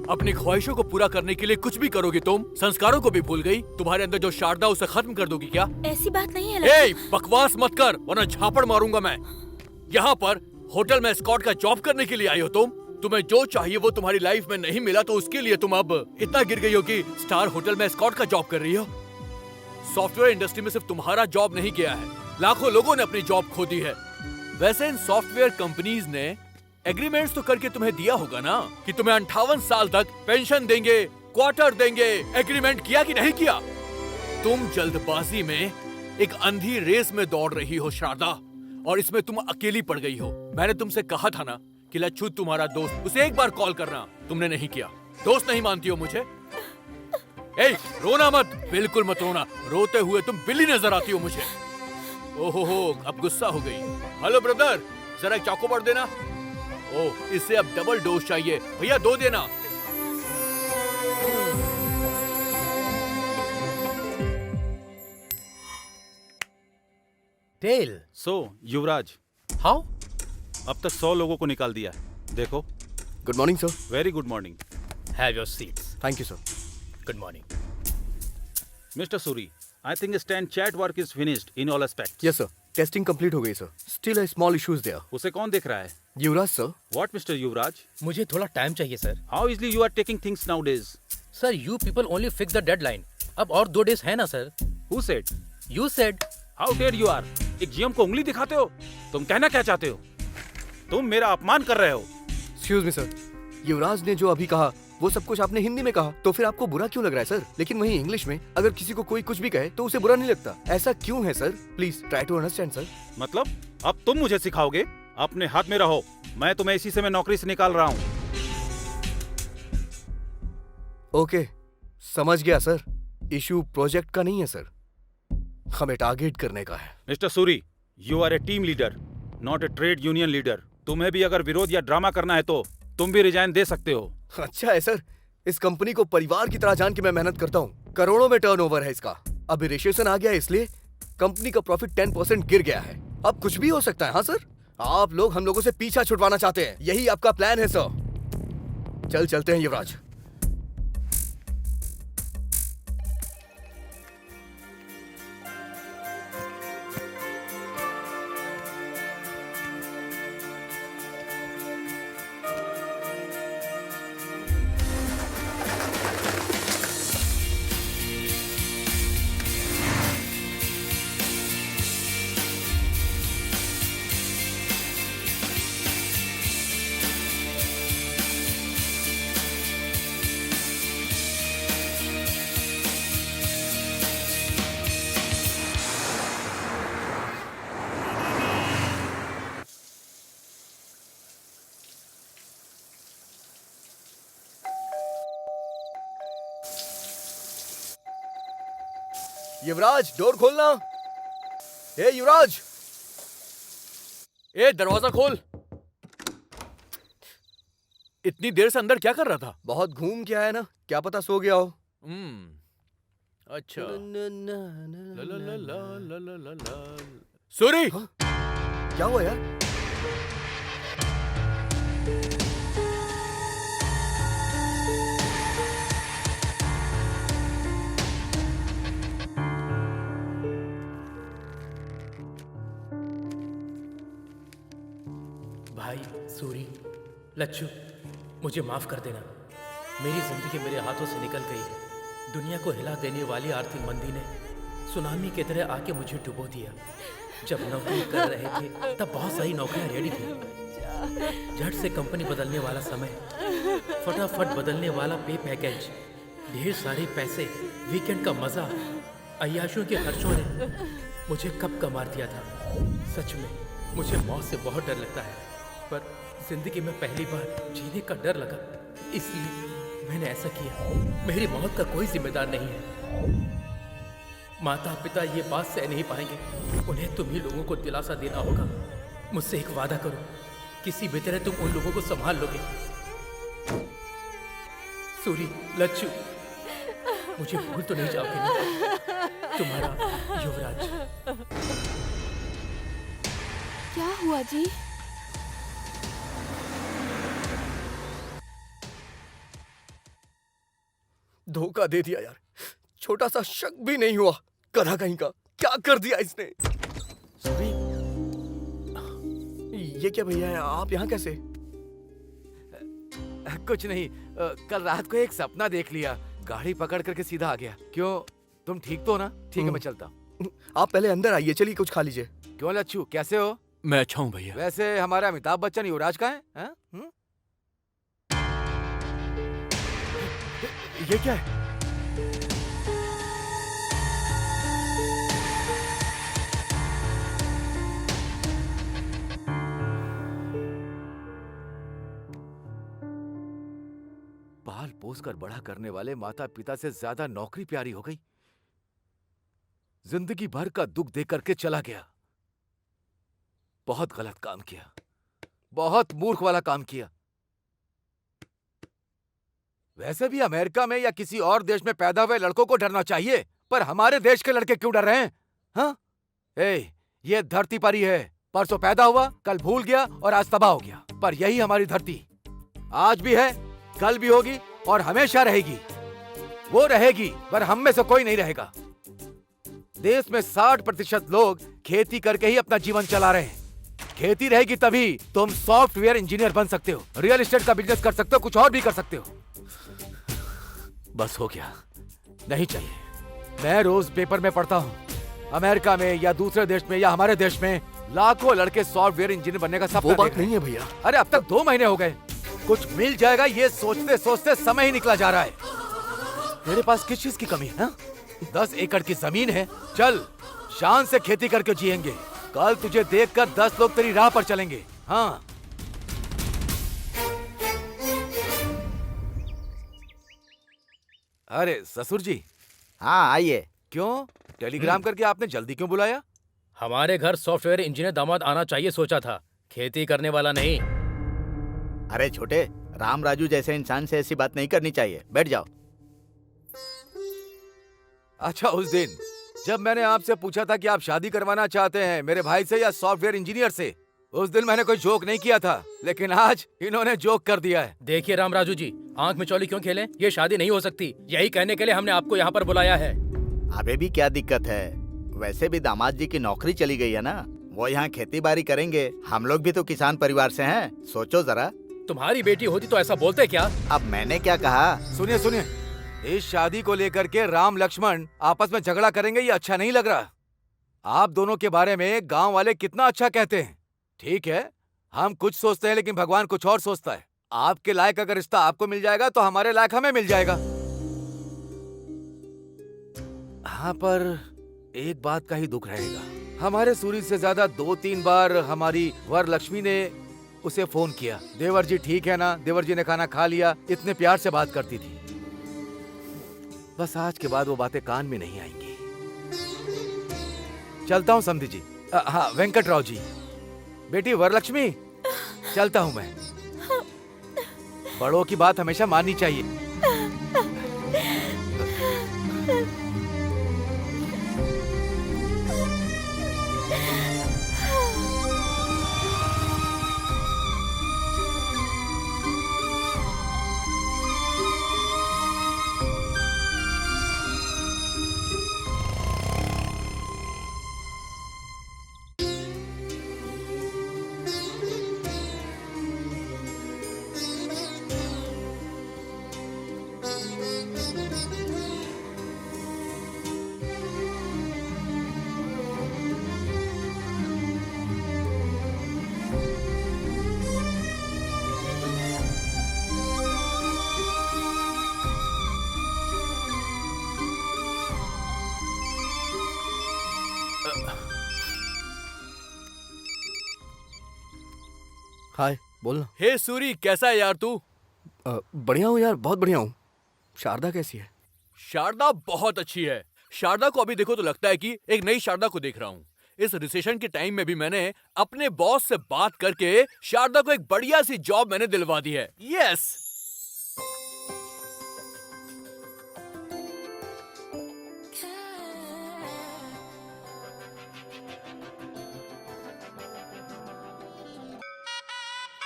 अपनी ख्वाहिशों को पूरा करने के लिए कुछ भी करोगी तुम? संस्कारों को भी भूल गई? तुम्हारे अंदर जो शारदा उसे खत्म कर दोगी क्या? ऐसी बात नहीं है। ए, बकवास मत कर वरना झापड़ मारूंगा मैं। यहाँ पर होटल में एस्कॉर्ट का जॉब करने के लिए आई हो तुम? तुम्हें जो चाहिए वो तुम्हारी लाइफ में नहीं मिला तो उसके लिए तुम अब इतना गिर गई हो कि स्टार होटल में एस्कॉर्ट का जॉब कर रही हो। सॉफ्टवेयर इंडस्ट्री में सिर्फ तुम्हारा जॉब नहीं गया है, लाखों लोगों ने अपनी जॉब खो दी है। वैसे इन सॉफ्टवेयर कंपनीज ने एग्रीमेंट्स तो करके तुम्हें दिया होगा ना कि तुम्हें 58 साल तक पेंशन देंगे, क्वार्टर देंगे। एग्रीमेंट किया कि नहीं किया? तुम जल्दबाजी में एक अंधी रेस में दौड़ रही हो शारदा, और इसमें तुम अकेली पड़ गई हो। मैंने तुमसे कहा था ना कि लच्छू तुम्हारा दोस्त, उसे एक बार कॉल करना, तुमने नहीं किया। दोस्त नहीं मानती हो मुझे? ए, रोना मत, बिल्कुल मत रोना। रोते हुए तुम बिल्ली नजर आती हो मुझे। ओहो, अब गुस्सा हो गई। हेलो ब्रदर, जरा एक चाकू बढ़ देना। ओह, इससे अब डबल डोज चाहिए भैया, 2 देना। टेल। So Yuvraj, how? अब तक 100 लोगों को निकाल दिया। देखो। Good morning sir. Very good morning. Have your seats. Thank you sir. Good morning. Mister Suri, I think stand chat work is finished in all aspects. Yes sir, testing complete हो गई sir. Still a small issues there. उसे कौन देख रहा है? Yuvraj sir. What Mr. Yuvraj? मुझे थोड़ा time चाहिए sir. How easily you are taking things nowadays? Sir, you people only fix the deadline. अब और 2 डेज है ना sir? Who said? You said. How dare you are? एक जीएम को उंगली दिखाते हो? तुम कहना क्या चाहते हो? तुम मेरा अपमान कर रहे हो। एक्सक्यूज मी सर, युवराज ने जो अभी कहा वो सब कुछ आपने हिंदी में कहा, तो फिर आपको बुरा क्यों लग रहा है सर? लेकिन वहीं इंग्लिश में अगर किसी को कोई कुछ भी कहे तो उसे बुरा नहीं लगता। ऐसा क्यों है sir? Please try to understand sir. मतलब अब तुम मुझे सिखाओगे? अपने हाथ में रहो। मैं तुम्हें इसी से मैं नौकरी से निकाल रहा हूँ। ओके, समझ गया सर। इशू प्रोजेक्ट का नहीं है सर, हमें टारगेट करने का है। Mister Suri, you are a team leader, not a trade union leader. तुम्हें भी अगर विरोध या ड्रामा करना है तो तुम भी रिजाइन दे सकते हो। अच्छा है सर, इस कंपनी को परिवार की तरह जान के मैं मेहनत करता हूँ। करोड़ों में टर्नओवर है इसका। अभी रिसेशन आ गया है, इसलिए कंपनी का प्रॉफिट 10% गिर गया है। अब कुछ भी हो सकता है। हाँ सर, आप लोग हम लोगों से पीछा छुड़वाना चाहते हैं, यही आपका प्लान है सर। चलते हैं युवराज। युवराज, डोर खोलना। ए युवराज, ए, दरवाजा खोल। इतनी देर से अंदर क्या कर रहा था? बहुत घूम के आया ना, क्या पता सो गया हो। अच्छा। ला ला ला ला ला ला ला ला। सूरी, हाँ? क्या हुआ यार? भाई सूरी, लच्छू, मुझे माफ कर देना। मेरी जिंदगी मेरे हाथों से निकल गई है। दुनिया को हिला देने वाली आर्थिक मंदी ने सुनामी की तरह आके मुझे डुबो दिया। जब नौकरी कर रहे थे तब बहुत सारी नौकरियां रेडी थी। झट से कंपनी बदलने वाला समय, फटाफट बदलने वाला पे पैकेज, ढेर सारे पैसे, वीकेंड का मजा, अय्याशों के खर्चों ने मुझे कब का मार दिया था। सच में मुझे मौत से बहुत डर लगता है, पर जिंदगी में पहली बार जीने का डर लगा, इसलिए मैंने ऐसा किया। मेरी मौत का कोई जिम्मेदार नहीं है। माता पिता ये बात सह नहीं पाएंगे। उन्हें तुम ही लोगों को दिलासा देना होगा। मुझसे एक वादा करो, किसी भी तरह तुम उन लोगों को संभाल लोगे। सूरी, लच्छू, मुझे भूल तो नहीं जाओगे ना? तुम्हारा युवराज। क्या हुआ जी? धोखा दे दिया यार। छोटा सा शक भी नहीं हुआ। गधा कहीं का, क्या कर दिया इसने? सूरी, ये क्या भैया है, आप यहाँ कैसे? कुछ नहीं, कल रात को एक सपना देख लिया, गाड़ी पकड़ करके सीधा आ गया। क्यों, तुम ठीक तो हो ना? ठीक है, मैं चलता हूँ। आप पहले अंदर आइए, चलिए कुछ खा लीजिए। क्यों लच्छू, कैसे हो? मैं अच्छा हूँ भैया। वैसे हमारा अमिताभ बच्चन युवराज का है, हाँ? ये क्या है? पाल पोस कर बड़ा करने वाले माता पिता से ज्यादा नौकरी प्यारी हो गई। जिंदगी भर का दुख दे करके चला गया। बहुत गलत काम किया, बहुत मूर्ख वाला काम किया। वैसे भी अमेरिका में या किसी और देश में पैदा हुए लड़कों को डरना चाहिए, पर हमारे देश के लड़के क्यों डर रहे हैं? हाँ? ये धरती पर ही है। परसों पैदा हुआ, कल भूल गया और आज तबाह हो गया। पर यही हमारी धरती आज भी है, कल भी होगी और हमेशा रहेगी। वो रहेगी, पर हम में से कोई नहीं रहेगा। देश में 60% लोग खेती करके ही अपना जीवन चला रहे हैं। खेती रहेगी तभी तुम सॉफ्टवेयर इंजीनियर बन सकते हो, रियल एस्टेट का बिजनेस कर सकते हो, कुछ और भी कर सकते हो। बस हो गया, नहीं चाहिए। मैं रोज पेपर में पढ़ता हूँ, अमेरिका में या दूसरे देश में या हमारे देश में लाखों लड़के सॉफ्टवेयर इंजीनियर बनने का सपना वो बात देख रहे नहीं है भैया। हैं। अरे अब तक 2 महीने हो गए, कुछ मिल जाएगा ये सोचते सोचते समय ही निकला जा रहा है। मेरे पास किस चीज की कमी है? 10 एकड़ की जमीन है, चल शान से खेती करके जिएंगे। कल तुझे देखकर 10 लोग तेरी राह पर चलेंगे। हाँ, अरे ससुर जी। हाँ आइए। क्यों, टेलीग्राम करके आपने जल्दी क्यों बुलाया? हमारे घर सॉफ्टवेयर इंजीनियर दामाद आना चाहिए सोचा था, खेती करने वाला नहीं। अरे छोटे, राम राजू जैसे इंसान से ऐसी बात नहीं करनी चाहिए। बैठ जाओ। अच्छा, उस दिन जब मैंने आपसे पूछा था कि आप शादी करवाना चाहते हैं मेरे भाई से या सॉफ्टवेयर इंजीनियर से, उस दिन मैंने कोई जोक नहीं किया था, लेकिन आज इन्होंने जोक कर दिया है। देखिए राम राजू जी, आंख में चौली क्यों खेलें? ये शादी नहीं हो सकती। यही कहने के लिए हमने आपको यहाँ पर बुलाया है। अबे भी क्या दिक्कत है? वैसे भी दामाद जी की नौकरी चली गई है ना, वो यहाँ खेती बाड़ी करेंगे। हम लोग भी तो किसान परिवार से हैं, सोचो जरा। तुम्हारी बेटी होती तो ऐसा बोलते क्या? अब मैंने क्या कहा? सुनिए सुनिए, इस शादी को लेकर के राम लक्ष्मण आपस में झगड़ा करेंगे ये अच्छा नहीं लग रहा। आप दोनों के बारे में गांव वाले कितना अच्छा कहते हैं। ठीक है, हम कुछ सोचते हैं लेकिन भगवान कुछ और सोचता है। आपके लायक अगर रिश्ता आपको मिल जाएगा तो हमारे लायक हमें मिल जाएगा। हाँ, पर एक बात का ही दुख रहेगा। हमारे सूरी से ज्यादा 2-3 बार हमारी वर लक्ष्मी ने उसे फोन किया, देवर जी ठीक है ना, देवर जी ने खाना खा लिया, इतने प्यार से बात करती थी। बस आज के बाद वो बातें कान में नहीं आएंगी। चलता हूँ समधी जी। हाँ वेंकटराव जी, बेटी वरलक्ष्मी, चलता हूँ मैं। बड़ों की बात हमेशा माननी चाहिए। हाय, बोलना। हे सूरी, कैसा है यार तू? बढ़िया हूँ यार, बहुत बढ़िया हूँ। शारदा कैसी है? शारदा बहुत अच्छी है। शारदा को अभी देखो तो लगता है कि एक नई शारदा को देख रहा हूँ। इस रिसेशन के टाइम में भी मैंने अपने बॉस से बात करके शारदा को एक बढ़िया सी जॉब मैंने दिलवा दी है। यस।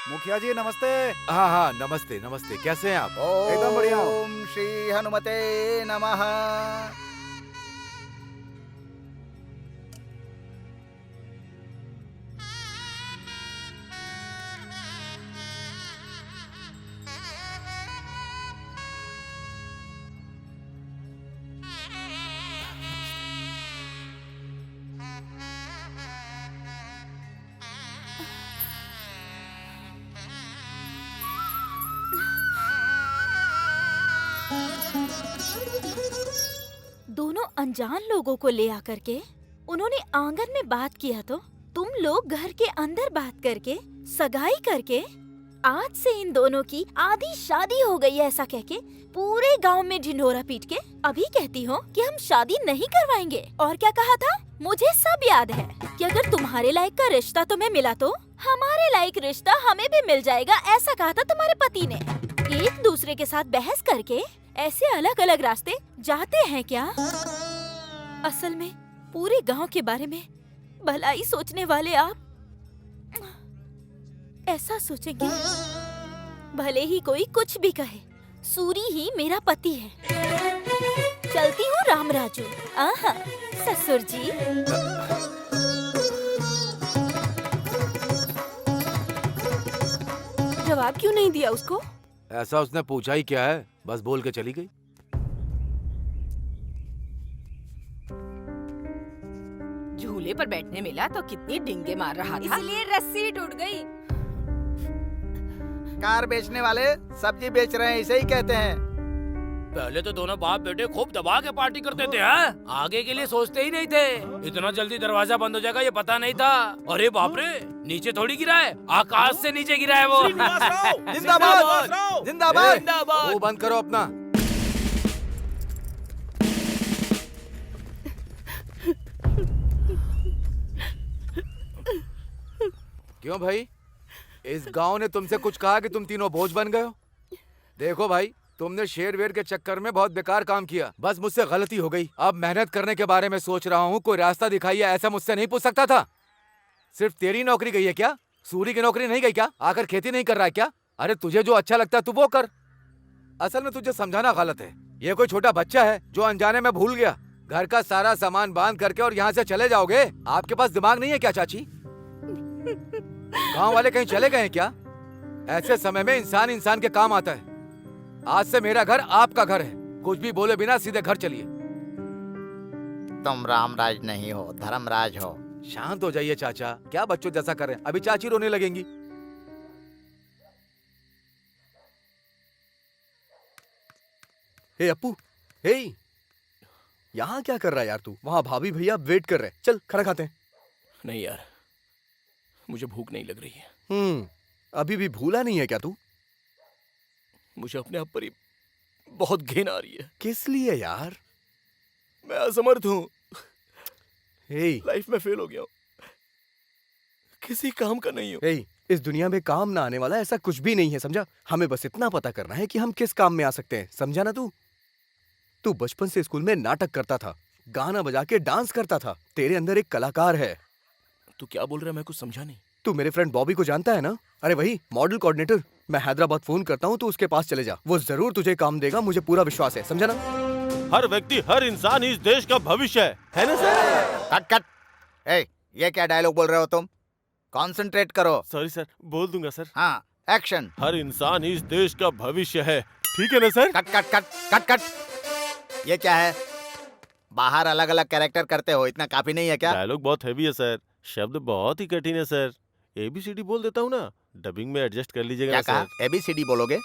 मुखिया जी नमस्ते। हाँ हाँ, नमस्ते नमस्ते, कैसे हैं आप? एकदम बढ़िया हूँ। ओम श्री हनुमते नमः। दोनों अनजान लोगों को ले आकर के उन्होंने आंगन में बात किया तो तुम लोग घर के अंदर बात करके सगाई करके आज से इन दोनों की आधी शादी हो गई है ऐसा कह के पूरे गांव में ढिंढोरा पीट के अभी कहती हो कि हम शादी नहीं करवाएंगे। और क्या कहा था? मुझे सब याद है कि अगर तुम्हारे लायक का रिश्ता तुम्हें मिला तो हमारे लायक रिश्ता हमें भी मिल जाएगा, ऐसा कहा था तुम्हारे पति ने। एक दूसरे के साथ बहस करके ऐसे अलग अलग रास्ते जाते हैं क्या? असल में पूरे गांव के बारे में भलाई सोचने वाले आप ऐसा सोचेंगे भले ही कोई कुछ भी कहे, सूरी ही मेरा पति है। चलती हूँ राम राजू। आहा, ससुर जी। जवाब क्यों नहीं दिया उसको? ऐसा उसने पूछा ही क्या है, बस बोल के चली गई। झूले पर बैठने मिला तो कितनी डिंगे मार रहा था, इसलिए रस्सी टूट गई। कार बेचने वाले सब्जी बेच रहे हैं, इसे ही कहते हैं। पहले तो दोनों बाप बेटे खूब दबा के पार्टी करते थे, हैं? आगे के लिए सोचते ही नहीं थे। इतना जल्दी दरवाजा बंद हो जाएगा ये पता नहीं था। अरे बाप रे, नीचे थोड़ी गिरा है, आकाश से नीचे गिरा है वो। जिंदाबाद जिंदाबाद। वो बंद करो अपना। क्यों भाई, इस गांव ने तुमसे कुछ कहा कि तुम तीनों बोझ बन गए हो? देखो भाई, तुमने शेर वेर के चक्कर में बहुत बेकार काम किया, बस मुझसे गलती हो गई। अब मेहनत करने के बारे में सोच रहा हूँ, कोई रास्ता दिखाइए, ऐसा मुझसे नहीं पूछ सकता था। सिर्फ तेरी नौकरी गई है क्या? सूरी की नौकरी नहीं गई क्या? आकर खेती नहीं कर रहा है क्या? अरे तुझे जो अच्छा लगता है तू वो कर। असल में तुझे समझाना गलत है। ये कोई छोटा बच्चा है जो अनजाने में भूल गया। घर का सारा सामान बांध करके और यहाँ से चले जाओगे? आपके पास दिमाग नहीं है क्या चाची? गांव वाले कहीं चले गए हैं क्या? ऐसे समय में इंसान इंसान के काम आता है। आज से मेरा घर आपका घर है, कुछ भी बोले बिना सीधे घर चलिए। तुम रामराज नहीं हो, धर्मराज हो। शांत हो जाइए चाचा, क्या बच्चों जैसा कर रहे हैं? अभी चाची रोने लगेंगी। हे अप्पू, हे यहाँ क्या कर रहा है यार तू? वहाँ भाभी भैया वेट कर रहे हैं, चल खाना खाते हैं। नहीं यार, मुझे भूख नहीं लग रही है। अभी भी भूला नहीं है क्या तू? मुझे अपने आप पर ही बहुत घिन आ रही है। किस लिए यार? मैं असमर्थ हूँ, हे लाइफ में फेल हो गया हूँ, किसी काम का नहीं हूँ। हे, इस दुनिया में काम ना आने वाला ऐसा कुछ भी नहीं है, समझा? हमें बस इतना पता करना है कि हम किस काम में आ सकते हैं, समझा ना तू? तू बचपन से स्कूल में नाटक करता था, गाना बजा के डांस करता था, तेरे अंदर एक कलाकार है। तू क्या बोल रहा है? मैं कुछ समझा नहीं। तू मेरे फ्रेंड बॉबी को जानता है ना? अरे वही मॉडल कोऑर्डिनेटर। मैं हैदराबाद फोन करता हूँ, तू उसके पास चले जा, वो जरूर तुझे काम देगा, मुझे पूरा विश्वास है, समझा ना? हर व्यक्ति, हर इंसान इस देश का भविष्य है ना सर? Cut cut. ए, ये क्या डायलॉग बोल रहे हो तुम? कंसंट्रेट करो। सॉरी सर, बोल दूंगा सर। हाँ, एक्शन। हर इंसान इस देश का भविष्य है, ठीक है ना sir? Cut cut cut cut cut. ये क्या है? बाहर अलग अलग कैरेक्टर करते हो, इतना काफी नहीं है क्या? डायलॉग बहुत हैवी है सर, शब्द बहुत ही कठिन है सर। ABCD बोल देता हूँ ना, डबिंग में एडजस्ट कर लीजिएगा क्या ना कहा? सर। ABCD बोलोगे?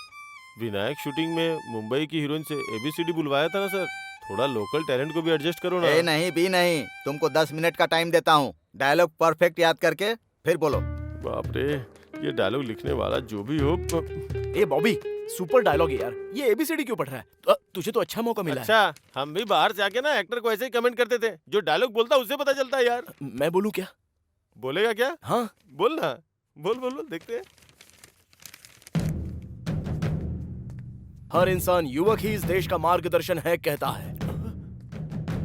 विनायक शूटिंग में मुंबई की हीरोइन से ABCD बुलवाया था ना सर, थोड़ा लोकल टैलेंट को भी एडजस्ट करो ना। ए नहीं भी नहीं, तुमको 10 मिनट का टाइम देता हूँ, डायलॉग परफेक्ट याद करके फिर बोलो। बाप रे, ये डायलॉग लिखने वाला जो भी हो। ए बॉबी, सुपर डायलॉग है यार, ये ABCD क्यों पढ़ रहा है? तुझे तो अच्छा मौका मिला है। अच्छा, हम भी बाहर से आके ना एक्टर को ऐसे ही कमेंट करते थे, जो डायलॉग बोलता उससे पता चलता है यार। मैं बोलूं क्या? बोलेगा क्या? हाँ बोल ना, बोल बोल बोल, देखते हैं। हर इंसान युवक ही इस देश का मार्गदर्शन है कहता है।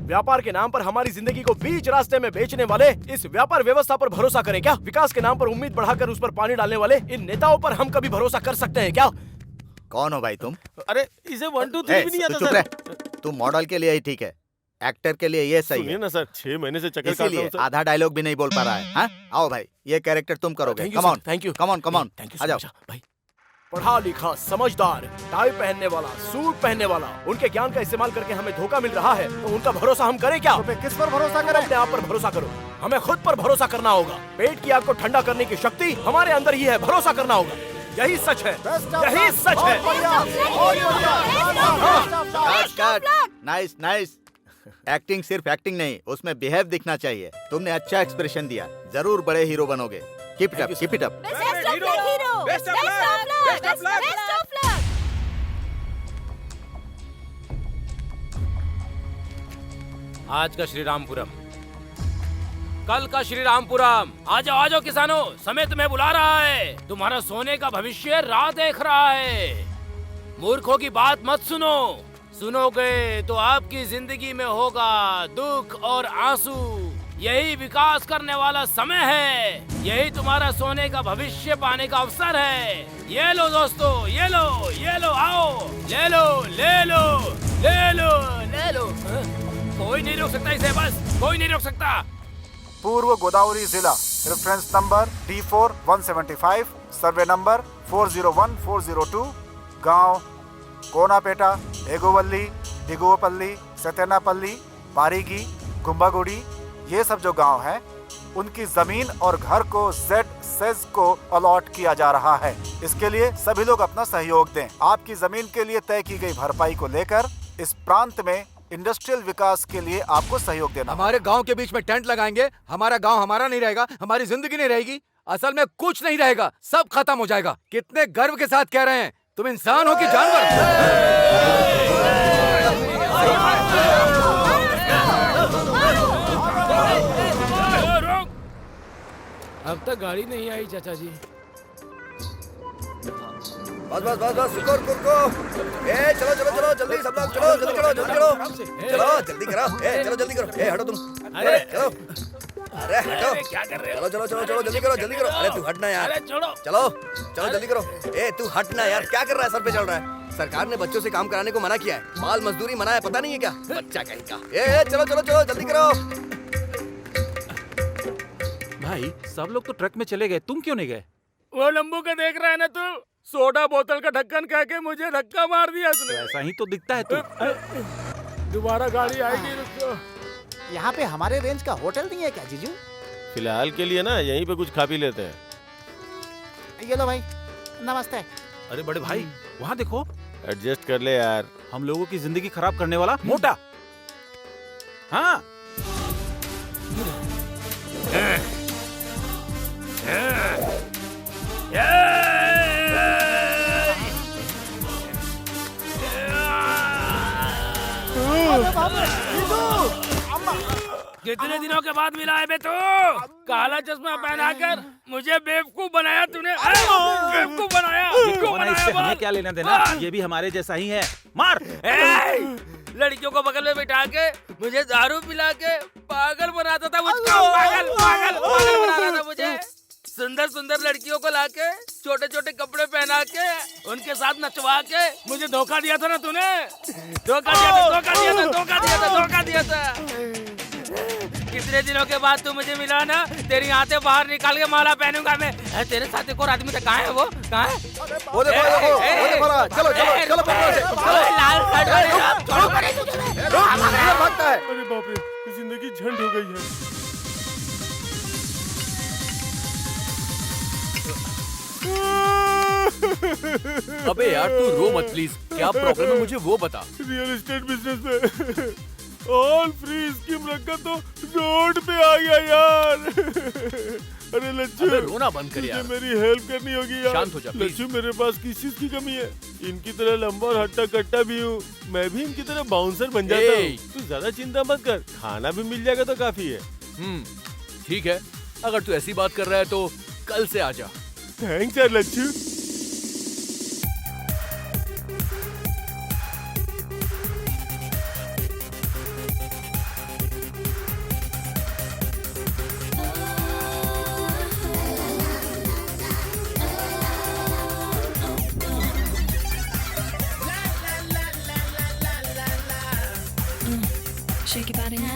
व्यापार के नाम पर हमारी जिंदगी को बीच रास्ते में बेचने वाले इस व्यापार व्यवस्था पर भरोसा करें क्या? विकास के नाम पर उम्मीद बढ़ाकर उस पर पानी डालने वाले इन नेताओं पर हम कभी भरोसा कर सकते हैं क्या? कौन हो भाई तुम? अरे इसे 1 2 3 भी नहीं आता चुप सर। रह। तू मॉडल के लिए ही ठीक है, एक्टर के लिए ये सही सुनिए है। ना सर, 6 महीने से चक्कर काट रहा इसीलिए हूँ सर। आधा डायलॉग भी नहीं बोल पा रहा है। हाँ? आओ भाई, ये कैरेक्टर तुम करोगे। Come on, thank you, come on, come on, thank आ जाओ। यू भाई। पढ़ा लिखा, समझदार, टाई पहनने वाला, सूट पहनने वाला, उनके ज्ञान का इस्तेमाल करके हमें धोखा मिल रहा है, तो उनका भरोसा हम करें क्या? तो किस पर भरोसा तुम करें? अपने आप पर भरोसा करो, हमें खुद पर भरोसा करना होगा। पेट की आग को ठंडा करने की शक्ति हमारे अंदर ही है, भरोसा करना होगा। यही सच है, यही सच है। Nice nice. एक्टिंग सिर्फ एक्टिंग नहीं, उसमें बिहेव दिखना चाहिए। तुमने अच्छा एक्सप्रेशन दिया, जरूर बड़े हीरो बनोगे। Keep it up, keep it up. आज का श्री रामपुरम, कल का श्री रामपुरम। आ जाओ किसानों, समय तुम्हें बुला रहा है। तुम्हारा सोने का भविष्य राह देख रहा है। मूर्खों की बात मत सुनो, सुनोगे तो आपकी जिंदगी में होगा दुख और आंसू। यही विकास करने वाला समय है, यही तुम्हारा सोने का भविष्य पाने का अवसर है। ये लो दोस्तों, ये लो, आओ, ले लो, ले लो, ले लो, ले लो। कोई नहीं रोक सकता इसे, बस कोई नहीं रोक सकता। पूर्व गोदावरी जिला, reference number D4 175, survey number 401402, गांव कोनापेटा, एगोवल्ली, दिगुवपल्ली, सतेनापल्ली, पारीगी, गुम्बागुड़ी, ये सब जो गांव हैं, उनकी जमीन और घर को ZSEZ को अलॉट किया जा रहा है। इसके लिए सभी लोग अपना सहयोग दें। आपकी जमीन के लिए तय की गई भरपाई को लेकर इस प्रांत में इंडस्ट्रियल विकास के लिए आपको सहयोग देना। हमारे गांव के बीच में टेंट लगाएंगे, हमारा गांव हमारा नहीं रहेगा, हमारी जिंदगी नहीं रहेगी, असल में कुछ नहीं रहेगा, सब खत्म हो जाएगा। कितने गर्व के साथ कह रहे हैं, तुम इंसान हो कि जानवर? अब तक गाड़ी नहीं आई चाचा जी। बस बस बस बस, रुको रुको रुको। ए चलो चलो चलो, जल्दी सब लोग चलो, जल्दी करो, जल्दी करो, चलो जल्दी करो। ए चलो जल्दी करो। ए हटो तुम, अरे चलो, अरे हटो, क्या कर रहे हो? चलो चलो चलो चलो, जल्दी करो, जल्दी करो। अरे तू हटना यार, अरे छोड़ो। चलो चलो जल्दी करो। ए तू हटना यार, क्या कर रहा है? सर पे चढ़ रहा है। सरकार ने बच्चों से काम कराने को मना किया है, बाल मजदूरी मना है, पता नहीं है क्या? बच्चा कहीं का। ए चलो चलो चलो, जल्दी करो। भाई सब लोग तो ट्रक में चले गए, तुम क्यों नहीं गए? वो लंबू का देख रहा है ना तू, सोडा बोतल का ढक्कन कह के मुझे धक्का मार दिया उसने। ऐसा ही तो दिखता है तू। दोबारा गाड़ी आएगी, रुको। यहाँ पे हमारे रेंज का होटल नहीं है क्या जीजू? फिलहाल के लिए ना यहीं पे कुछ खा पी लेते हैं। ये लो भाई, नमस्ते। अरे बड़े भाई, वहाँ देखो, एडजस्ट कर ले यार। हम लोगों की जिंदगी खराब करने वाला मोटा। हाँ कितने दिनों के बाद मिला है बे तू? काला चश्मा पहनाकर मुझे बेवकूफ बनाया तूने, बेवकूफ बनाया। कौन है, इससे हमें क्या लेना देना? ये भी हमारे जैसा ही है। मार। लड़कियों को बगल में बिठा के मुझे दारू पिला के पागल बनाता था मुझको, पागल पागल पागल बनाता था मुझे। सुंदर सुंदर लड़कियों को लाके छोटे छोटे कपड़े पहना के उनके साथ नचवा के मुझे धोखा दिया था ना तूने, धोखा दिया था, धोखा दिया था, धोखा दिया था, धोखा दिया था। कितने दिनों के बाद तू मुझे मिला ना, तेरी आंखें बाहर निकाल के माला पहनूंगा मैं। तेरे साथ एक और आदमी था, कहाँ है वो? कहाँ है? वो देखो वो देखो वो देखो रहा। चलो चलो चलो पकड़ो से, चलो। लाल शर्ट वाले छोड़ो परे तुझे। ये भागता है। अरे बाप रे, जिंदगी झंड हो गई है। अबे यार तू रो मत प्लीज, क्या प्रॉब्लम है मुझे वो बता। रियल एस्टेट बिजनेस में ऑल फ्री स्कीम रखा तो रोड पे आ गया यार। अरे लच्छू, अबे रोना बंद कर यार। तुझे मेरी हेल्प करनी होगी यार। शांत हो जा, प्लीज। लच्छू, मेरे पास किस चीज की कमी है? इनकी तरह लंबा और हट्टा कट्टा भी हूँ, मैं भी इनकी तरह बाउंसर बन जाता हूँ। तू ज्यादा चिंता मत कर, खाना भी मिल जाएगा तो काफी है। ठीक है, अगर तू ऐसी बात कर रहा है तो कल से आ जा। थैंक्स यार Lachhu. Shake your body now.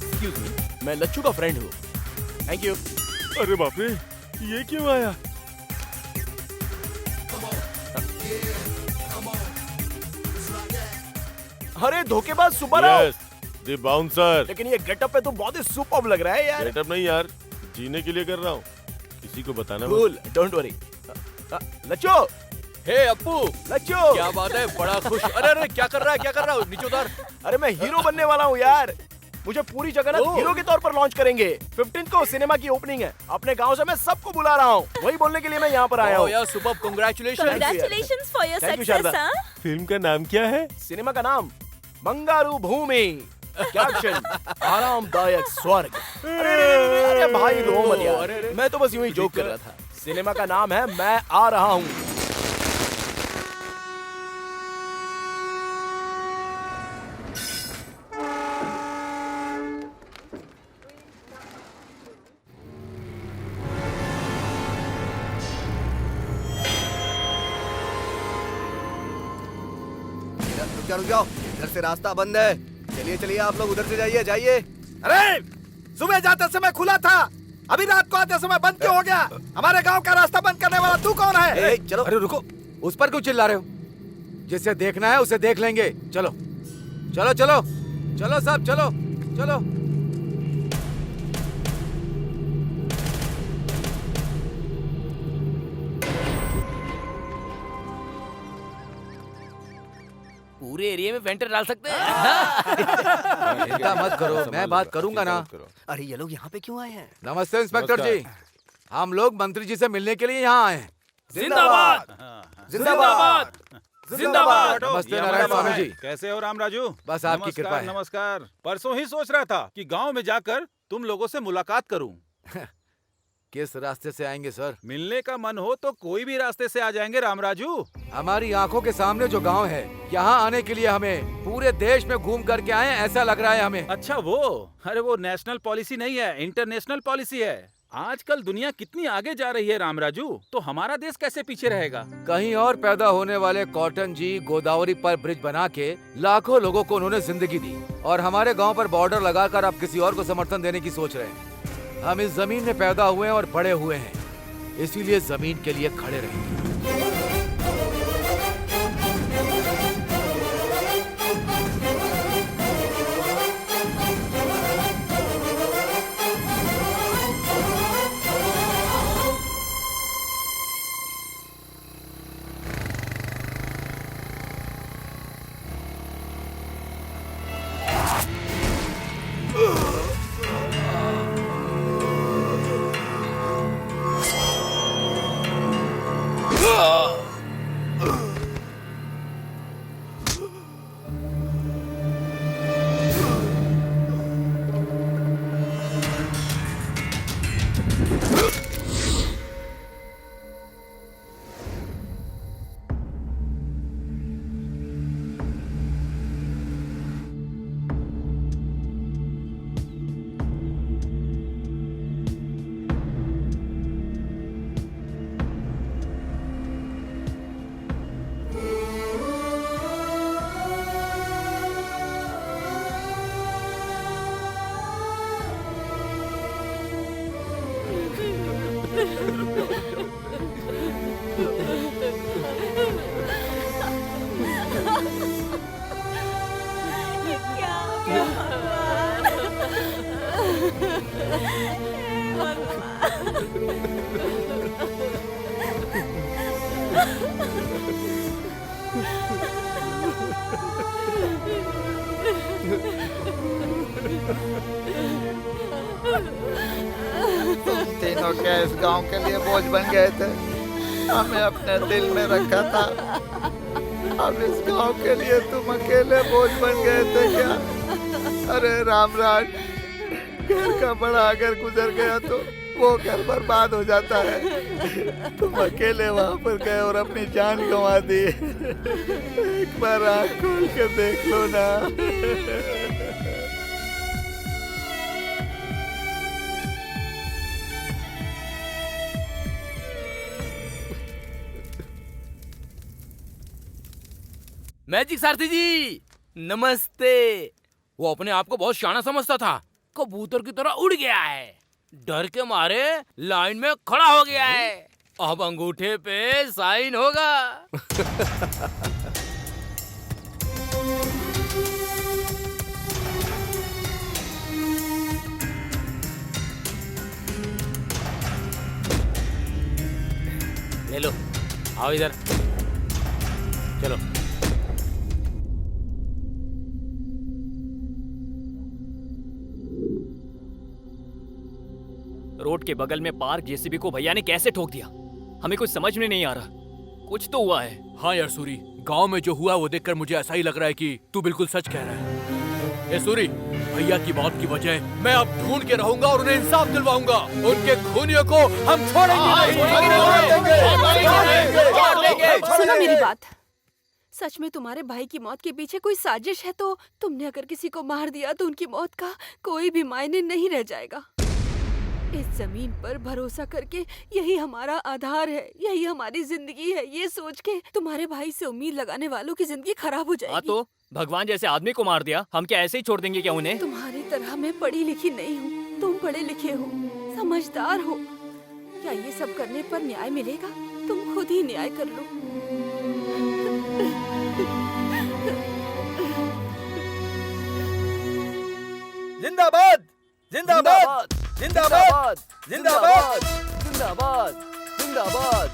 Excuse me, मैं लच्चू का फ्रेंड हूँ। Thank you. अरे बाप रे, ये क्यों आया? अरे धोखेबाज सुब्बाराव। Yes, the bouncer. लेकिन ये गेटअप पे तो बहुत ही सुपर्ब लग रहा है यार। गेटअप नहीं यार, जीने के लिए कर रहा हूँ। किसी को बताना मत। Cool, don't worry. Lacchu, hey Appu, Lacchu. क्या बात है, बड़ा खुश। अरे अरे क्या कर रहा है, क्या कर रहा है, नीचे उतार। अरे मैं हीरो बनने वाला हूँ यार। मुझे पूरी जगह ना हीरो के तौर पर लॉन्च करेंगे। 15 को सिनेमा की ओपनिंग है। अपने गांव से मैं सबको बुला रहा हूँ। वही बोलने के लिए मैं यहाँ पर आया हूँ। यार super, congratulation. Congratulations for your Thank you, success, Sharda. हाँ? फिल्म का नाम क्या है? सिनेमा का नाम बंगारू भूमि। कैप्शन आरामदायक स्वर्ग। अरे भाई रो मत यार, मैं तो बस यूं ही जोक कर रहा था। सिनेमा का नाम है मैं आ रहा हूँ। रुक जाओ, इधर से रास्ता बंद है। चलिए चलिए, आप लोग उधर से जाइए जाइए। अरे सुबह जाते समय खुला था, अभी रात को आते समय बंद क्यों हो गया? हमारे गांव का रास्ता बंद करने वाला तू कौन है? चलो। अरे रुको, उस पर क्यों चिल्ला रहे हो? जिसे देखना है उसे देख लेंगे। चलो चलो चलो चलो सब चलो चलो। पूरे एरिया में वेंटर डाल सकते हैं। चिंता मत करो, मैं बात करूंगा ना। अरे ये लोग यहाँ पे क्यों आए हैं? नमस्ते इंस्पेक्टर जी, हम लोग मंत्री जी से मिलने के लिए यहाँ आए हैं। जिंदाबाद जिंदाबाद जिंदाबाद। नमस्ते नारायण स्वामी जी। कैसे हो राम राजू? बस आपकी कृपा है। नमस्कार। परसों ही सोच रहा था कि गांव में जाकर तुम लोगों से मुलाकात करूं। किस रास्ते से आएंगे सर? मिलने का मन हो तो कोई भी रास्ते से आ जाएंगे राम राजू। हमारी आंखों के सामने जो गांव है, यहाँ आने के लिए हमें पूरे देश में घूम करके आए ऐसा लग रहा है हमें। अच्छा वो, अरे वो नेशनल पॉलिसी नहीं है, इंटरनेशनल पॉलिसी है। आजकल दुनिया कितनी आगे जा रही है राम राजू, तो हमारा देश कैसे पीछे रहेगा? कहीं और पैदा होने वाले कॉटन जी गोदावरी पर ब्रिज बना के लाखों लोगों को उन्होंने जिंदगी दी, और हमारे गांव पर बॉर्डर लगाकर अब किसी और को समर्थन देने की सोच रहे हैं। हम इस जमीन में पैदा हुए हैं और बड़े हुए हैं, इसीलिए जमीन के लिए खड़े रहेंगे। तुम तीनों क्या इस गांव के लिए बोझ बन गए थे? हमें अपने दिल में रखा था, अब इस गांव के लिए तुम अकेले बोझ बन गए थे क्या? अरे रामराज, घर का बड़ा अगर गुजर गया तो वो घर बर्बाद हो जाता है। तुम अकेले वहां पर गए और अपनी जान गंवा दी। एक बार आँख खोल कर देख लो ना। मैजिक सारथी जी नमस्ते। वो अपने आप को बहुत शाना समझता था, कबूतर की तरह उड़ गया है, डर के मारे लाइन में खड़ा हो गया है। अब अंगूठे पे साइन होगा। ले लो, आओ इधर, चलो। रोड के बगल में पार्क जेसीबी को भैया ने कैसे ठोक दिया, हमें कुछ समझ में नहीं आ रहा। कुछ तो हुआ है। हाँ यार सूरी, गांव में जो हुआ वो देखकर मुझे ऐसा ही लग रहा है कि तू बिल्कुल सच कह रहा है। ए सूरी, भैया की मौत की वजह मैं अब ढूंढ के रहूंगा और उन्हें इंसाफ दिलवाऊंगा। उनके खूनियों को हम छोड़ेंगे नहीं। सुनो मेरी बात, सच में तुम्हारे भाई की मौत के पीछे कोई साजिश है तो तुमने अगर किसी को मार दिया तो उनकी मौत का कोई भी मायने नहीं रह जाएगा। इस जमीन पर भरोसा करके यही हमारा आधार है, यही हमारी जिंदगी है। ये सोच के तुम्हारे भाई से उम्मीद लगाने वालों की जिंदगी खराब हो जाएगी। हाँ तो भगवान जैसे आदमी को मार दिया, हम क्या ऐसे ही छोड़ देंगे क्या उन्हें? तुम्हारी तरह मैं पढ़ी लिखी नहीं हूँ, तुम पढ़े लिखे हो, समझदार हो। क्या ये सब करने पर न्याय मिलेगा? तुम खुद ही न्याय कर लो। जिंदाबाद जिंदाबाद जिंदाबाद जिंदाबाद जिंदाबाद जिंदाबाद।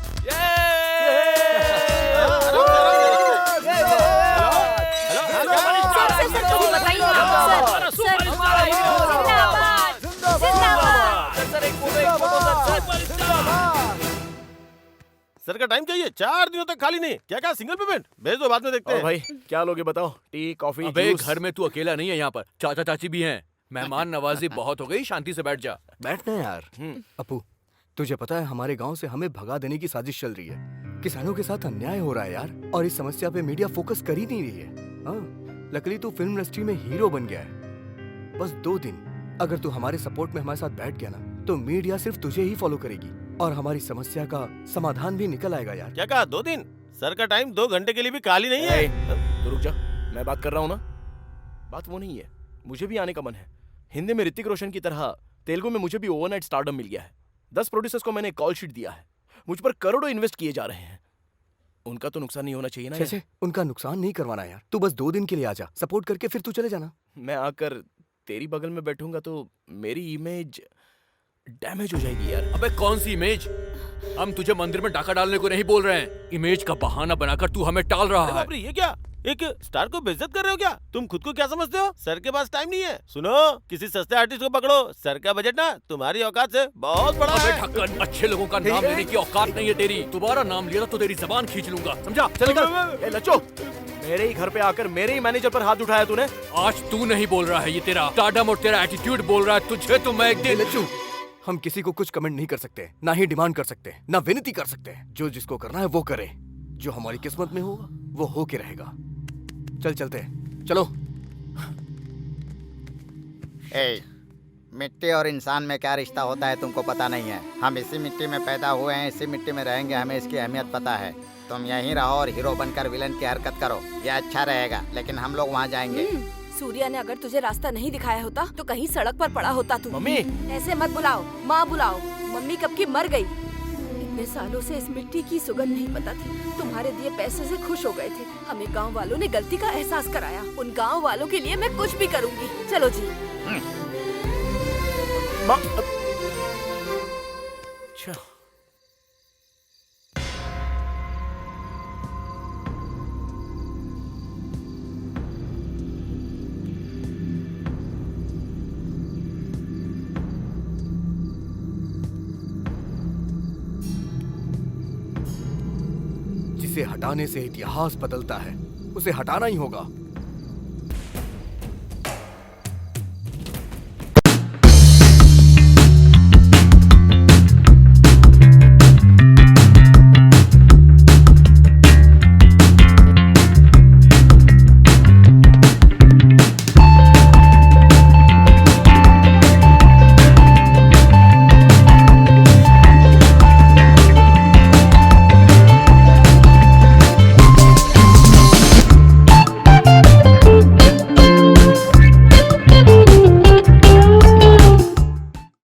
सर का टाइम चाहिए, 4 दिनों तक खाली नहीं। क्या क्या सिंगल पेमेंट भेज दो, बाद में देखते हैं। भाई क्या लोगे बताओ? टी कॉफी अबे घर में तू अकेला नहीं है, यहाँ पर चाचा चाची भी हैं। मेहमान नवाजी बहुत हो गई, शांति से बैठ जा। बैठना यार। अपू, तुझे पता है हमारे गांव से हमें भगा देने की साजिश चल रही है। किसानों के साथ अन्याय हो रहा है यार, और इस समस्या पे मीडिया फोकस कर ही नहीं रही है। हाँ, लकीली तू फिल्म इंडस्ट्री में हीरो बन गया है। बस 2 दिन अगर तू हमारे सपोर्ट में हमारे साथ बैठ गया ना, तो मीडिया सिर्फ तुझे ही फॉलो करेगी और हमारी समस्या का समाधान भी निकल आएगा यार। क्या कहा 2 दिन? सर का टाइम 2 घंटे के लिए भी खाली नहीं है। तो रुक जा, मैं बात कर रहा हूँ ना। बात वो नहीं है, मुझे भी आने का मन है। हिंदी में ऋतिक रोशन की तरह तेलुगु में मुझे भी ओवरनाइट स्टारडम मिल गया है। 10 प्रोड्यूसर्स को मैंने कॉल शीट दिया है, मुझ पर करोड़ों इन्वेस्ट किए जा रहे हैं। उनका तो नुकसान नहीं होना चाहिए ना? छे, उनका नुकसान नहीं करवाना यार। तू बस 2 दिन के लिए आजा, सपोर्ट करके फिर तू चले जाना। मैं आकर तेरी बगल में बैठूंगा तो मेरी इमेज डैमेज हो जाएगी यार। अबे कौन सी इमेज? हम तुझे मंदिर में डाका डालने को नहीं बोल रहे हैं। इमेज का बहाना बनाकर तू हमें टाल रहा है। बाप रे, ये क्या? एक स्टार को बेइज्जत कर रहे हो क्या? तुम खुद को क्या समझते हो? सर के पास टाइम नहीं है। सुनो, किसी सस्ते आर्टिस्ट को पकड़ो। सर का बजट ना तुम्हारी औकात से बहुत बड़ा है। अबे ढक्कन, अच्छे लोगों का नाम लेने की औकात नहीं है तेरी। दोबारा नाम लिया तो तेरी जबान खींच लूंगा, समझा? चल निकल। ए लच्चो, मेरे ही घर पे आकर मेरे ही मैनेजर पर हाथ उठाया तूने। आज तू नहीं बोल रहा है, ये तेरा स्टारडम और तेरा एटीट्यूड बोल रहा है। तुझे तो मैं एक दिन। लच्चू, हम किसी को कुछ कमेंट नहीं कर सकते, ना ही डिमांड कर सकते, ना विनती कर सकते। जो जिसको करना है वो करे, जो हमारी किस्मत में होगा वो हो के रहेगा। चल चलते हैं, चलो। मिट्टी और इंसान में क्या रिश्ता होता है तुमको पता नहीं है। हम इसी मिट्टी में पैदा हुए हैं, इसी मिट्टी में रहेंगे, हमें इसकी अहमियत पता है। तुम यहीं रहो और हीरो बनकर विलन की हरकत करो, ये अच्छा रहेगा। लेकिन हम लोग वहाँ जाएंगे। सूर्या ने अगर तुझे रास्ता नहीं दिखाया होता तो कहीं सड़क पर पड़ा होता तू। मम्मी, ऐसे मत बुलाओ, माँ बुलाओ। मम्मी कब की मर गई। इतने सालों से इस मिट्टी की सुगंध नहीं पता थी। तुम्हारे दिए पैसे से खुश हो गए थे। हमें गांव वालों ने गलती का एहसास कराया। उन गांव वालों के लिए मैं कुछ भी करूंगी। चलो जी। अच्छा, जिसे हटाने से इतिहास बदलता है, उसे हटाना ही होगा।